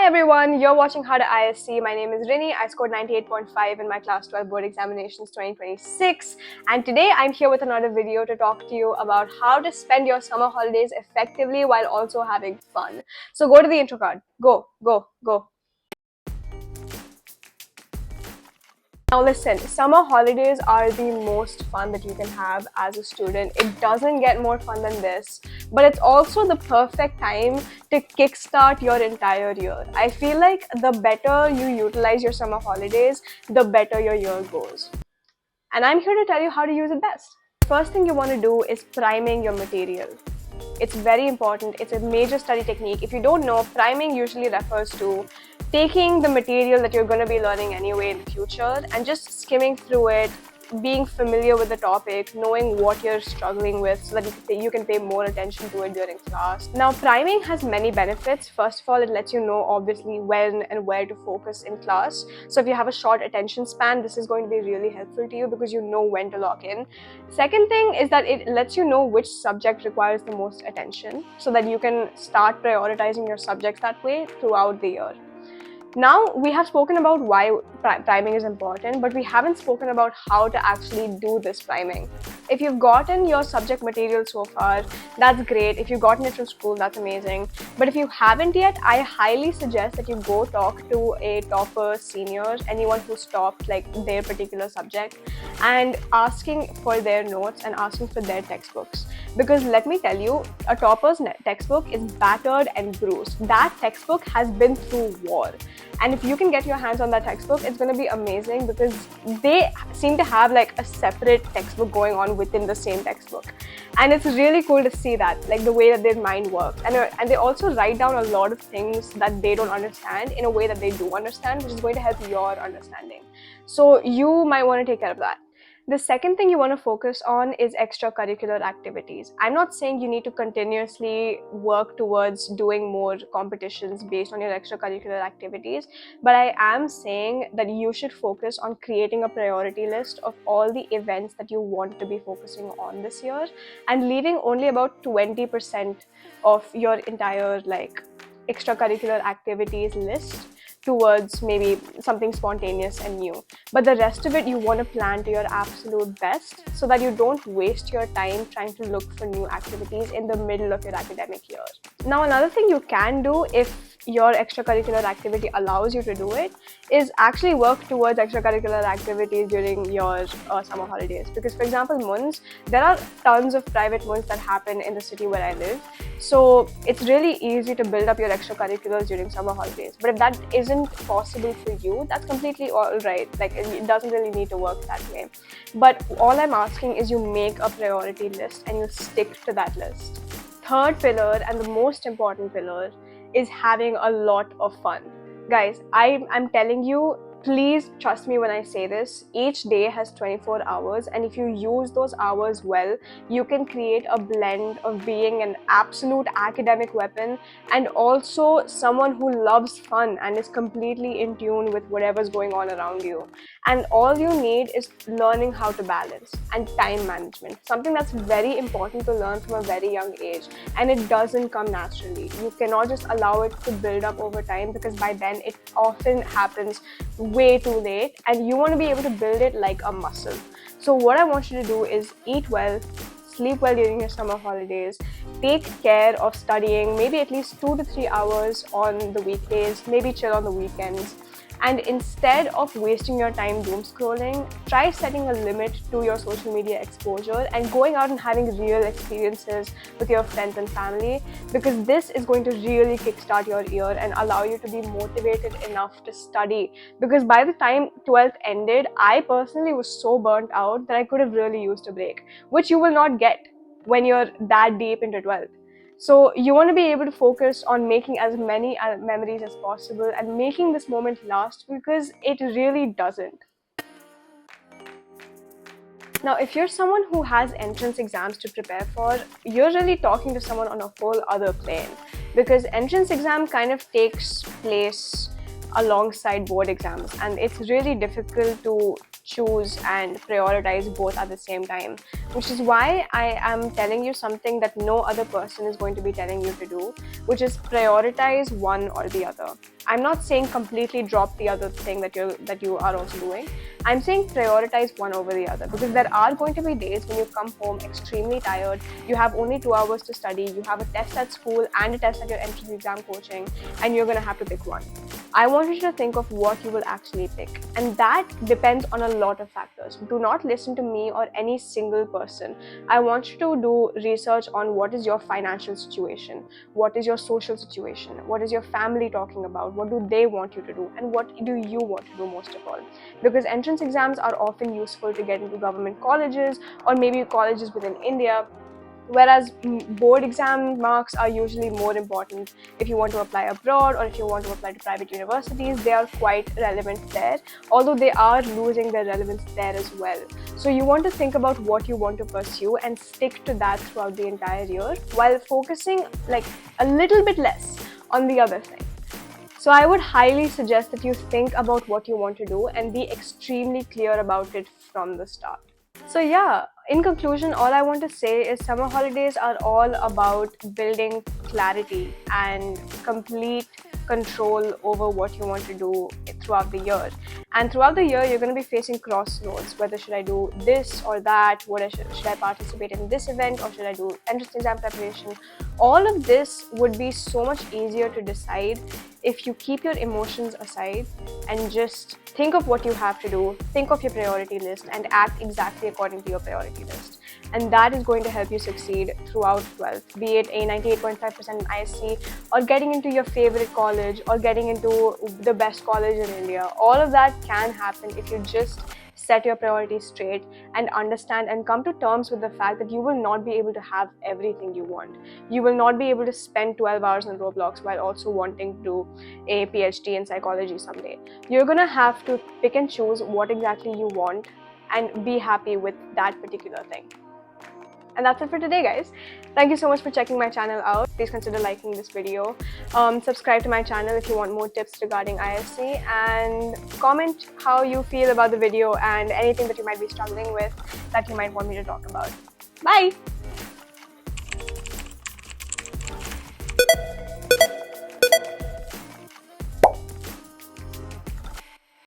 Hi everyone, you're watching How to ISC. My name is Rini. I scored 98.5 in my class 12 board examinations 2026, and today I'm here with another video to talk to you about how to spend your summer holidays effectively while also having fun. So go to the intro card. Go, go, go. Now listen, summer holidays are the most fun that you can have as a student. It doesn't get more fun than this, but it's also the perfect time to kickstart your entire year. I feel like the better you utilize your summer holidays, the better your year goes. And I'm here to tell you how to use it best. First thing you want to do is priming your material. It's very important. It's a major study technique. If you don't know, priming usually refers to taking the material that you're going to be learning anyway in the future and just skimming through it, being familiar with the topic, knowing what you're struggling with so that you can pay more attention to it during class. Now, priming has many benefits. First of all, it lets you know obviously when and where to focus in class. So if you have a short attention span, this is going to be really helpful to you because you know when to lock in. Second thing is that it lets you know which subject requires the most attention so that you can start prioritizing your subjects that way throughout the year. Now, we have spoken about why priming is important, but we haven't spoken about how to actually do this priming. If you've gotten your subject material so far, that's great. If you've gotten it from school, that's amazing. But if you haven't yet, I highly suggest that you go talk to a topper, senior, anyone who's topped like their particular subject, and asking for their notes and asking for their textbooks. Because let me tell you, a topper's textbook is battered and bruised. That textbook has been through war. And if you can get your hands on that textbook, it's going to be amazing because they seem to have like a separate textbook going on within the same textbook. And it's really cool to see that, like the way that their mind works. And they also write down a lot of things that they don't understand in a way that they do understand, which is going to help your understanding. So you might want to take care of that. The second thing you want to focus on is extracurricular activities. I'm not saying you need to continuously work towards doing more competitions based on your extracurricular activities, but I am saying that you should focus on creating a priority list of all the events that you want to be focusing on this year and leaving only about 20% of your entire extracurricular activities list towards maybe something spontaneous and new. But the rest of it, you want to plan to your absolute best so that you don't waste your time trying to look for new activities in the middle of your academic year. Now, another thing you can do if your extracurricular activity allows you to do it is actually work towards extracurricular activities during your summer holidays. Because for example, MUNs, there are tons of private MUNs that happen in the city where I live. So it's really easy to build up your extracurriculars during summer holidays. But if that isn't possible for you, that's completely all right. Like, it doesn't really need to work that way. But all I'm asking is you make a priority list and you stick to that list. Third pillar, and the most important pillar, is having a lot of fun. Guys, I'm telling you, please trust me when I say this. Each day has 24 hours, and if you use those hours well, you can create a blend of being an absolute academic weapon and also someone who loves fun and is completely in tune with whatever's going on around you. And all you need is learning how to balance and time management, something that's very important to learn from a very young age, and it doesn't come naturally. You cannot just allow it to build up over time because by then it often happens way too late, and you want to be able to build it like a muscle. So what I want you to do is eat well, sleep well during your summer holidays, take care of studying maybe at least 2 to 3 hours on the weekdays, maybe chill on the weekends. And instead of wasting your time doom scrolling, try setting a limit to your social media exposure and going out and having real experiences with your friends and family, because this is going to really kickstart your year and allow you to be motivated enough to study. Because by the time 12th ended, I personally was so burnt out that I could have really used a break, which you will not get when you're that deep into 12th. So you want to be able to focus on making as many memories as possible and making this moment last, because it really doesn't. Now, if you're someone who has entrance exams to prepare for, you're really talking to someone on a whole other plane, because entrance exam kind of takes place alongside board exams, and it's really difficult to choose and prioritize both at the same time, which is why I am telling you something that no other person is going to be telling you to do, which is prioritize one or the other. I'm not saying completely drop the other thing that you are also doing. I'm saying prioritize one over the other, because there are going to be days when you come home extremely tired, you have only 2 hours to study, you have a test at school and a test at your entrance exam coaching, and you're going to have to pick one. I want you to think of what you will actually pick, and that depends on a lot of factors. Do not listen to me or any single person. I want you to do research on what is your financial situation, what is your social situation, what is your family talking about, what do they want you to do, and what do you want to do most of all. Because entrance exams are often useful to get into government colleges or maybe colleges within India, whereas board exam marks are usually more important if you want to apply abroad or if you want to apply to private universities. They are quite relevant there, although they are losing their relevance there as well. So you want to think about what you want to pursue and stick to that throughout the entire year, while focusing like a little bit less on the other thing. So I would highly suggest that you think about what you want to do and be extremely clear about it from the start. So yeah, in conclusion, all I want to say is summer holidays are all about building clarity and complete control over what you want to do throughout the year. And throughout the year, you're going to be facing crossroads. Whether should I do this or that? Should I participate in this event, or should I do entrance exam preparation? All of this would be so much easier to decide if you keep your emotions aside and just think of what you have to do, think of your priority list, and act exactly according to your priority list. And that is going to help you succeed throughout 12th, be it a 98.5% in ISC, or getting into your favorite college, or getting into the best college in India. All of that can happen if you just set your priorities straight and understand and come to terms with the fact that you will not be able to have everything you want. You will not be able to spend 12 hours on Roblox while also wanting to do a PhD in psychology someday. You're gonna have to pick and choose what exactly you want and be happy with that particular thing. And that's it for today, guys. Thank you so much for checking my channel out. Please consider liking this video. Subscribe to my channel if you want more tips regarding ISC, and comment how you feel about the video and anything that you might be struggling with that you might want me to talk about. Bye!